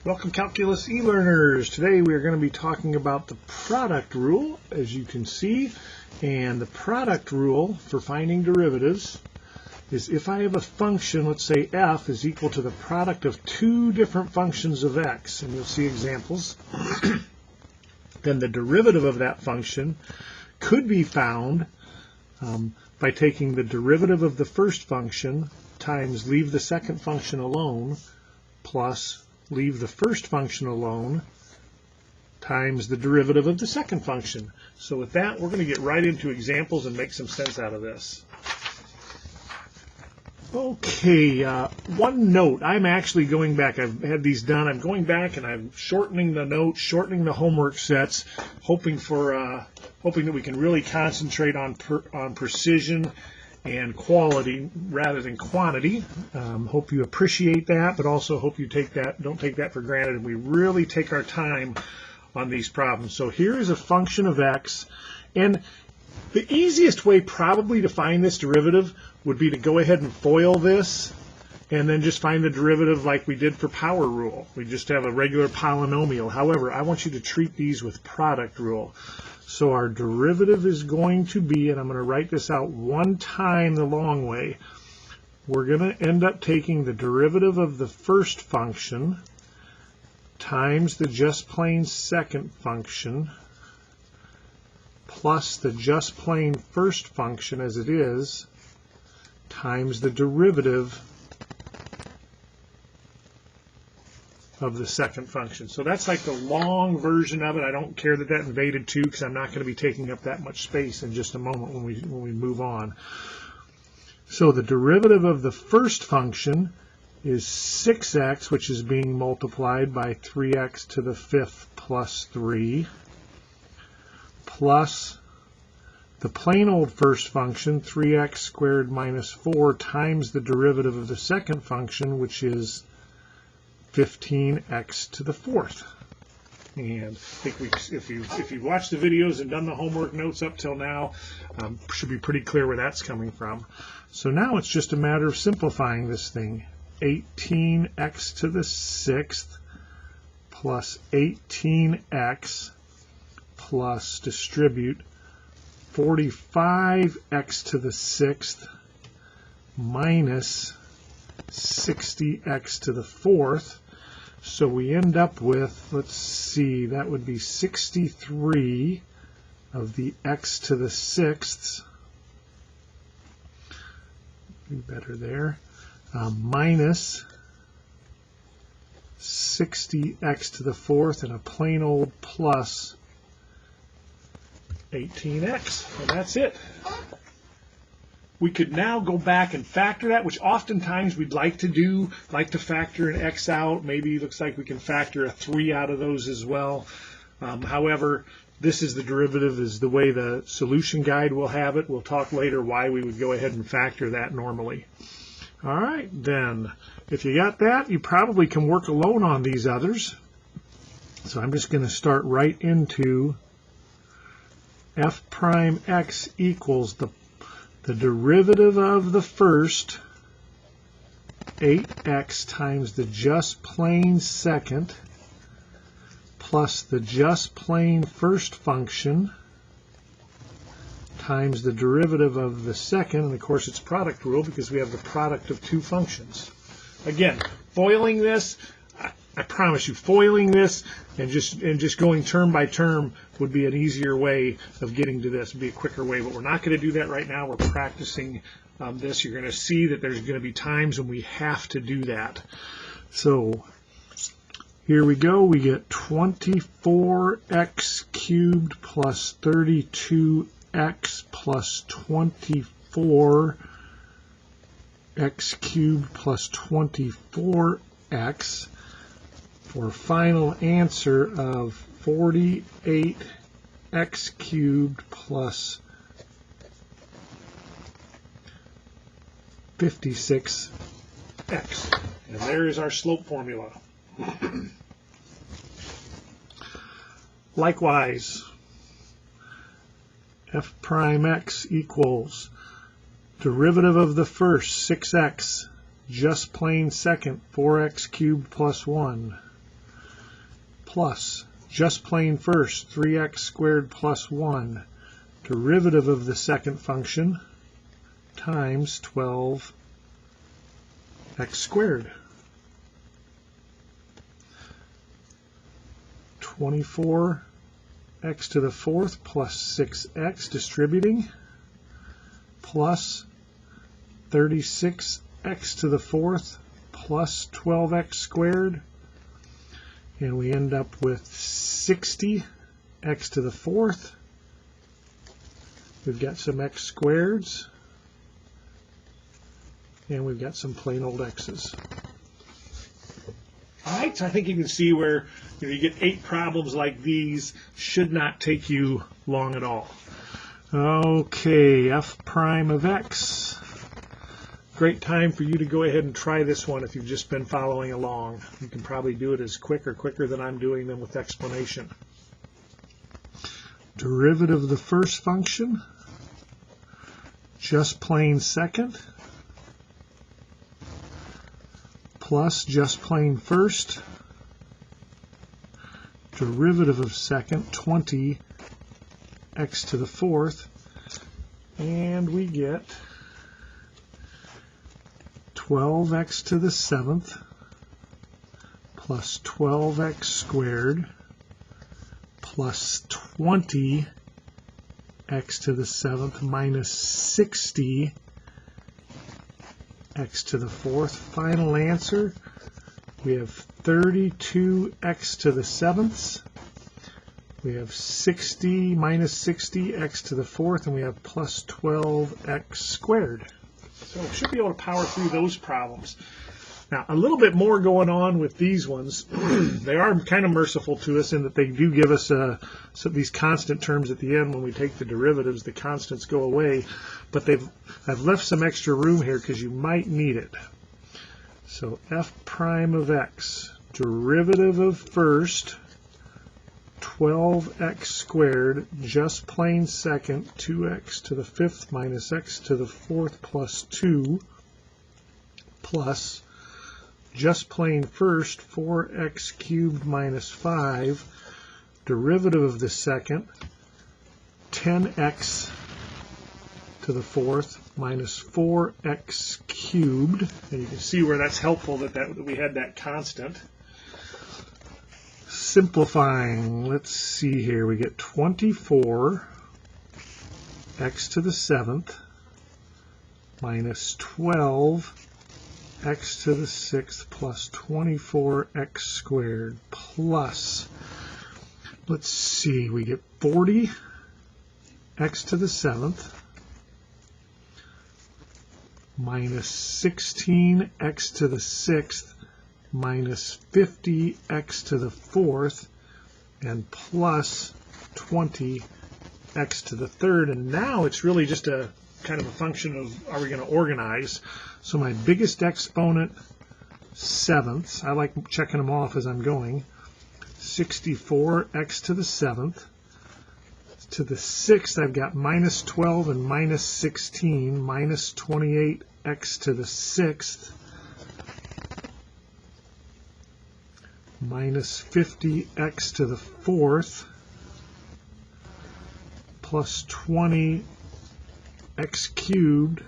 Welcome Calculus e-learners. Today we are going to be talking about the product rule, as you can see. And the product rule for finding derivatives is if I have a function, let's say f is equal to the product of two different functions of x, and you'll see examples, then the derivative of that function could be found by taking the derivative of the first function times leave the second function alone plus leave the first function alone times the derivative of the second function. So with that, we're going to get right into examples and make some sense out of this. Okay, one note. I'm actually going back. I've had these done. I'm going back and I'm shortening the notes, shortening the homework sets, hoping that we can really concentrate on precision and quality rather than quantity. Hope you appreciate that, but also hope you don't take that for granted, and we really take our time on these problems. So here is a function of x, and the easiest way probably to find this derivative would be to go ahead and FOIL this and then just find the derivative like we did for power rule. We just have a regular polynomial. However, I want you to treat these with product rule. So our derivative is going to be, and I'm going to write this out one time the long way, we're going to end up taking the derivative of the first function times the just plain second function plus the just plain first function as it is times the derivative of the second function. So that's like the long version of it. I don't care that invaded 2 because I'm not going to be taking up that much space in just a moment when we move on. So the derivative of the first function is 6x, which is being multiplied by 3x to the 5th plus 3, plus the plain old first function, 3x squared minus 4, times the derivative of the second function, which is 15x to the 4th. And I think if you've watched the videos and done the homework notes up till now, should be pretty clear where that's coming from. So now it's just a matter of simplifying this thing. 18x to the 6th plus 18x plus distribute 45x to the 6th minus 60x to the 4th. So we end up with, let's see, that would be 63 of the x to the 6ths. Do better there. Minus 60x to the 4th and a plain old plus 18x. And that's it. We could now go back and factor that, which oftentimes we'd like to do, like to factor an x out. Maybe it looks like we can factor a 3 out of those as well. However, this is the derivative, is the way the solution guide will have it. We'll talk later why we would go ahead and factor that normally. All right, then, if you got that, you probably can work alone on these others. So I'm just going to start right into f prime x equals the derivative of the first, 8x times the just plain second, plus the just plain first function, times the derivative of the second, and of course it's product rule because we have the product of two functions. Again, foiling this, I promise you, foiling this and just going term by term would be an easier way of getting to this, would be a quicker way, but we're not going to do that right now. We're practicing this. You're going to see that there's going to be times when we have to do that. So here we go. We get 24x cubed plus 32x plus 24x cubed plus 24x for a final answer of 48x cubed plus 56x. And there is our slope formula. Likewise, f prime x equals derivative of the first, 6x, just plain second, 4x cubed plus 1, plus just plain first 3x squared plus 1 derivative of the second function times 12x squared. 24x to the fourth plus 6x distributing plus 36x to the fourth plus 12x squared, and we end up with 60x to the fourth. We've got some x squareds, and we've got some plain old x's. All right, so I think you can see where you get 8 problems like these. Should not take you long at all. Okay, f prime of x. Great time for you to go ahead and try this one if you've just been following along. You can probably do it as quicker than I'm doing them with explanation. Derivative of the first function, just plain second, plus just plain first, derivative of second, 20x to the fourth, and we get 12x to the seventh plus 12x squared plus 20x to the seventh minus 60x to the fourth. Final answer, we have 32x to the sevenths. We have 60 minus 60x to the fourth, and we have plus 12x squared. So we should be able to power through those problems. Now, a little bit more going on with these ones. They are kind of merciful to us in that they do give us these constant terms at the end. When we take the derivatives, the constants go away. But I've left some extra room here because you might need it. So f prime of x, derivative of first, 12x squared, just plain second, 2x to the fifth minus x to the fourth plus 2, plus just plain first, 4x cubed minus 5, derivative of the second, 10x to the fourth minus 4x cubed. And you can see where that's helpful that we had that constant. Simplifying, let's see here, we get 24x to the seventh minus 12x to the sixth plus 24x squared plus, let's see, we get 40x to the seventh minus 16x to the sixth minus 50x to the fourth and plus 20x to the third. And now it's really just a kind of a function of, are we going to organize? So my biggest exponent, sevenths, I like checking them off as I'm going, 64x to the seventh. To the sixth, I've got minus 12 and minus 16, minus 28x to the sixth, minus 50x to the fourth, plus 20x cubed,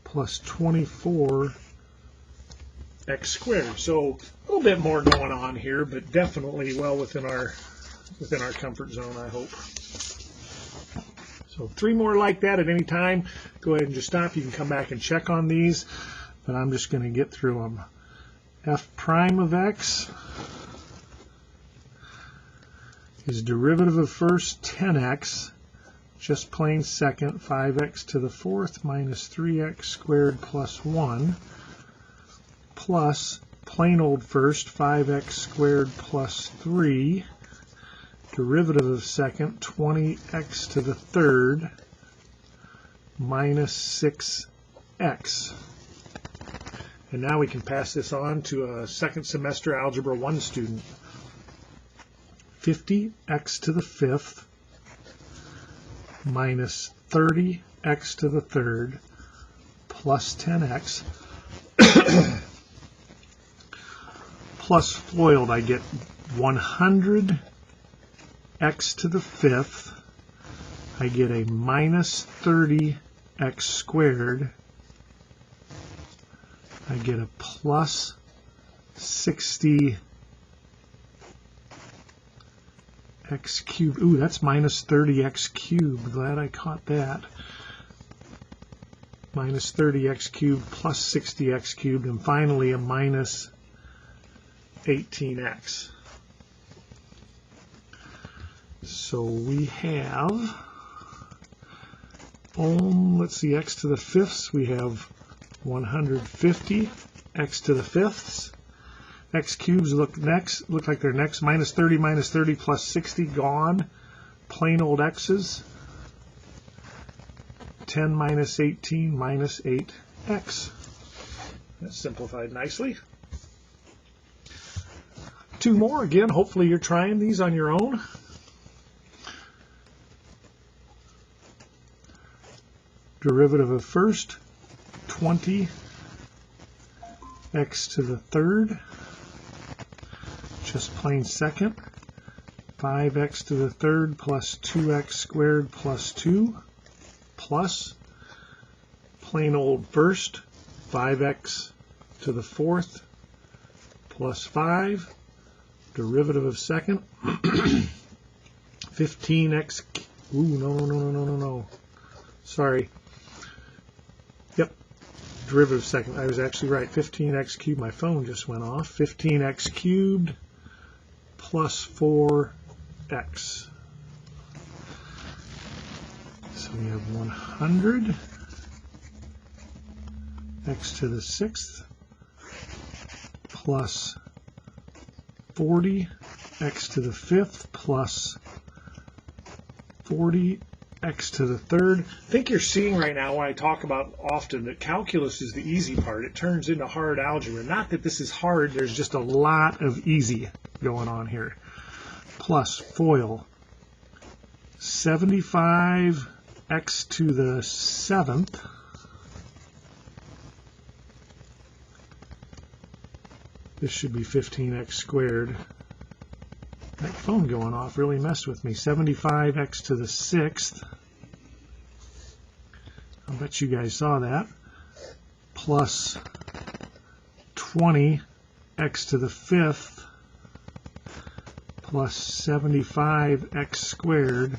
plus 24x squared. So a little bit more going on here, but definitely well within our comfort zone, I hope. So 3 more like that at any time. Go ahead and just stop. You can come back and check on these, but I'm just going to get through them. F prime of x is derivative of first 10x, just plain second, 5x to the fourth minus 3x squared plus 1, plus plain old first, 5x squared plus 3, derivative of second, 20x to the third minus 6x. And now we can pass this on to a second semester Algebra 1 student. 50x to the fifth minus 30x to the third plus 10x plus FOILed, I get 100 x to the 5th. I get a minus 30 x squared. I get a plus 60 x cubed. Ooh, that's minus 30 x cubed. Glad I caught that. Minus 30 x cubed plus 60 x cubed, and finally a minus 18x. So we have, let's see, x to the 5ths, we have 150 x to the 5ths. X cubes look like they're next. Minus 30 plus 60 gone. Plain old x's. 10 minus 18 minus 8x. That's simplified nicely. Two more again. Hopefully you're trying these on your own. Derivative of first, 20 x to the 3rd. Just plain second. 5x to the 3rd plus 2x squared plus 2 plus plain old first, 5x to the 4th plus 5, derivative of second, 15x, ooh, no, sorry, yep, derivative of second, I was actually right, 15x cubed, my phone just went off, 15x cubed plus 4x. So we have 100 x to the 6th plus 40 x to the 5th plus 40 x to the 3rd. I think you're seeing right now when I talk about often that calculus is the easy part. It turns into hard algebra. Not that this is hard, there's just a lot of easy going on here. Plus FOIL, 75 x to the 7th this should be 15x squared. That phone going off really messed with me. 75x to the 6th, I'll bet you guys saw that, plus 20x to the 5th plus 75x squared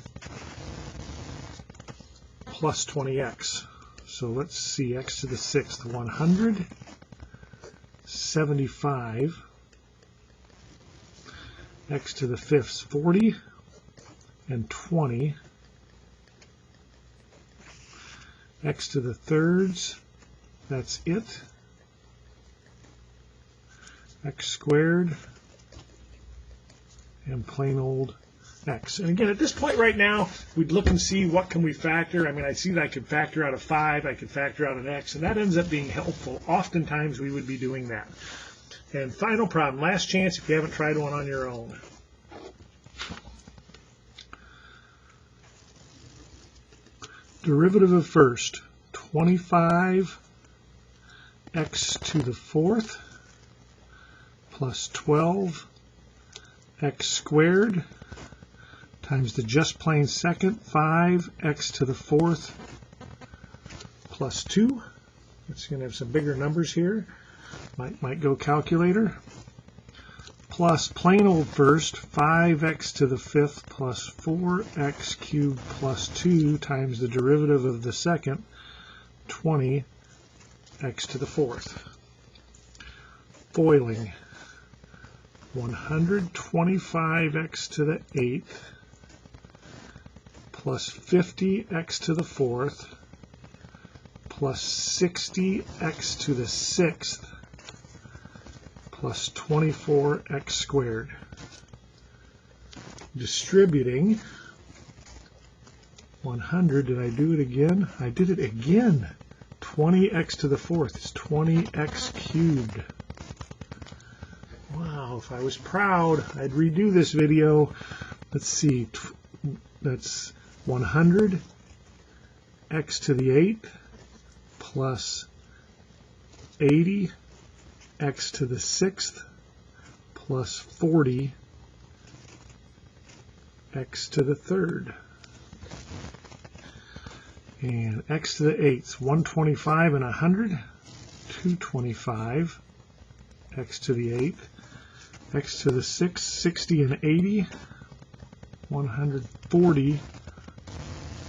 plus 20x. So let's see, x to the 6th, 100, 75, x to the 5th, 40, and 20, x to the 3rds, that's it, x squared, and plain old x. And again, at this point right now, we'd look and see what can we factor. I mean, I see that I could factor out a 5, I could factor out an x, and that ends up being helpful. Oftentimes we would be doing that. And final problem, last chance if you haven't tried one on your own. Derivative of first, 25 x to the 4th plus 12 x squared times the just plain second, 5x to the 4th plus 2. It's going to have some bigger numbers here. Might go calculator. Plus plain old first, 5x to the 5th plus 4x cubed plus 2 times the derivative of the second, 20x to the 4th. Foiling, 125x to the 8th plus 50x to the 4th plus 60x to the 6th plus 24x squared. Distributing 100, did I do it again? I did it again. 20x to the 4th is 20x cubed. Wow, if I was proud, I'd redo this video. Let's see, that's 100 x to the 8th plus 80 x to the 6th plus 40 x to the third. And x to the eighths, 125 and 100, 225, x to the eighth, x to the sixth, 60 and 80, 140,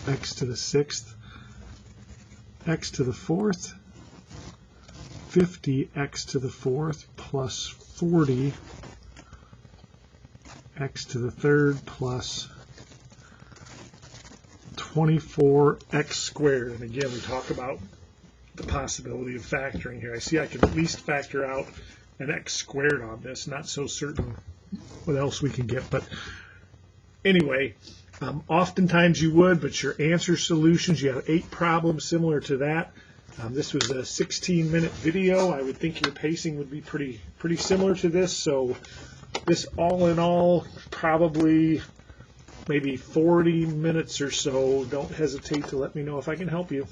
x to the sixth, x to the fourth, 50 x to the fourth, plus 40 x to the third, plus 24x squared. And again, we talk about the possibility of factoring here. I see I can at least factor out an x squared on this. Not so certain what else we can get, but anyway, oftentimes you would, but your answer solutions, you have 8 problems similar to that. This was a 16-minute video. I would think your pacing would be pretty similar to this. So this all in all, probably maybe 40 minutes or so. Don't hesitate to let me know if I can help you.